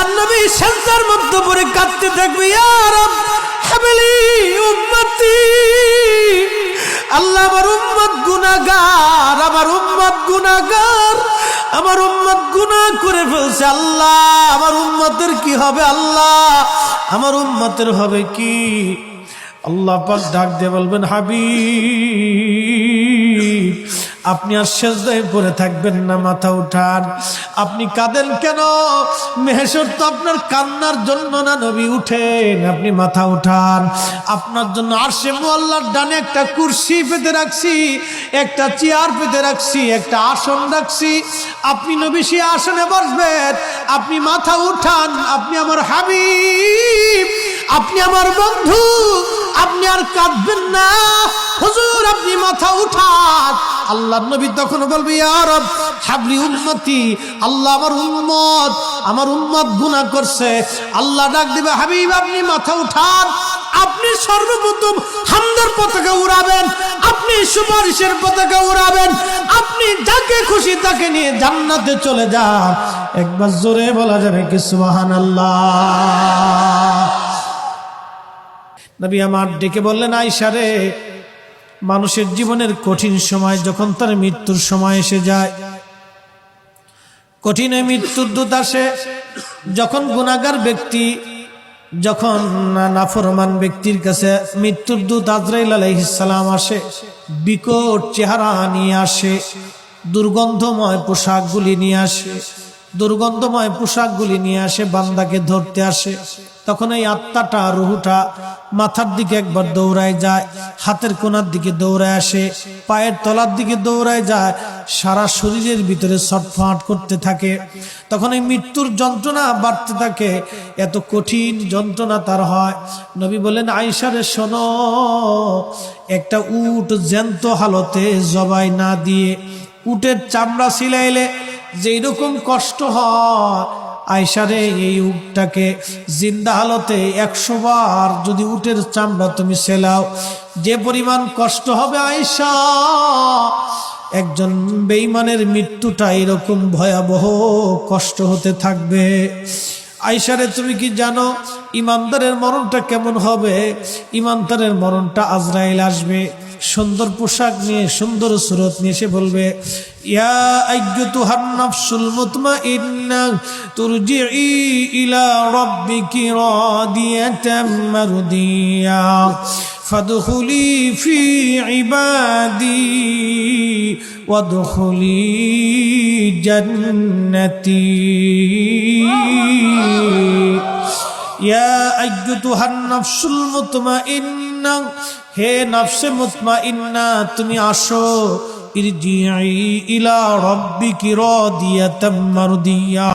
আল্লাহর নবী সিজদার মধ্যে পড়ে কাঁদতে থাকবে, ইয়া রব হাবলি উম্মতি, আল্লাহ আমার উম্মত গুনাহগার, আমার উম্মত গুনাহগার, আমার উম্মত গুনাহ করে ফেলছে, আল্লাহ আমার উম্মতের কি হবে, আল্লাহ আমার উম্মতের হবে কি? আল্লাহ পাক ডাক দিয়ে বলবেন, হাবিব আপনি আর সিজদায় পড়ে থাকবেন না, মাথা উঠান। আপনি কাঁদেন কেন? মেহশর তো আপনার কান্নার জন্য না নবী, উঠেন, আপনি মাথা উঠান। আপনার জন্য আরশে মুআল্লার ডানে একটা কুরসি পেতে রাখছি, একটা চেয়ার পেতে রাখছি, একটা আসন রাখছি, আপনি নবী সেই আসনে বসবেন। আপনি মাথা উঠান, আপনি আমার হাবিব, আপনি আমার বন্ধু, আপনি আর কাঁদবেন না। হুজুর আপনি মাথা উঠান। আল্লাহর নবী তখন বলবে, ইয়া রব হাবলি উম্মতি, আল্লাহ আমার উম্মত গুনাহ করছে। আল্লাহ ডাক দিবে, হাবিব আপনি মাথা উঠান। আপনি সর্বপ্রথম হামদের পতাকা উড়াবেন, আপনি সুপারিশের পতাকা উড়াবেন, আপনি যাকে খুশি তাকে নিয়ে জান্নাতে চলে যান। একবার জোরে বলা যাবে কি সুবহানাল্লাহ? নবী আমার ডেকে বললেন, আয়েশা রে, মানুষের জীবনের কঠিন সময় যখন তার মৃত্যুর সময় এসে যায়, কঠিন মৃত্যুর দূত আসে, যখন গুনাহগার ব্যক্তি, যখন নাফরমান ব্যক্তির কাছে মৃত্যুর দূত আজরাইল আলাইহিস সালাম আসে, বিকট চেহারা নিয়ে আসে, দুর্গন্ধময় পোশাকগুলি নিয়ে আসে, দুর্গন্ধময় পোশাকগুলি নিয়ে আসে, বান্দাকে ধরতে আসে। তখন এই আত্মাটা, রুহুটা মাথার দিকে একবার দৌড়ায় যায়, হাতের কোনার দিকে দৌড়ায় আসে, পায়ের তলার দিকে দৌড়ায় যায়, সারা শরীরের ভিতরে ছটফট করতে থাকে। তখন এই মৃত্যুর যন্ত্রণা বাড়তে থাকে, এত কঠিন যন্ত্রণা তার হয়। নবী বলেন, আয়েশা রে শোনো, একটা উট জ্যান্ত হালতে জবাই না দিয়ে উটের চামড়া ছিলাইলে যেই রকম কষ্ট হয়, আয়েশা রে এই উটটাকে জিন্দা হালতে 100 বার যদি উটের চামড়া তুমি সেলাও, যে পরিমাণ কষ্ট হবে আয়েশা, একজন বেঈমানের মৃত্যুটা এরকম ভয়াবহ কষ্ট হতে থাকবে। আয়েশা রে তুমি কি জানো ইমানদারের মরণটা কেমন হবে? ইমানদারের মরণটা আজরাইল আসবে, সুন্দর পোশাক নিয়ে, সুন্দর সুরত নিয়ে এসে বলবে, ইয়া আইয়্যুতুহান নাফসুল মুতমাইন্নাহ তুরজিই ইলা রাব্বিকি রাদিয়াতাম মারদিয়া ফাদখুলি ফি ইবাদি ওয়াদখুলি জান্নাতি। ইয়া আইয়্যুতুহান নাফসুল মুতমাইন্নাহ, হে নফসে মুতমাইন্না তুমি আসো, ইরজিই ইলা রাব্বিকি রাদিয়াতাম মারদিয়া।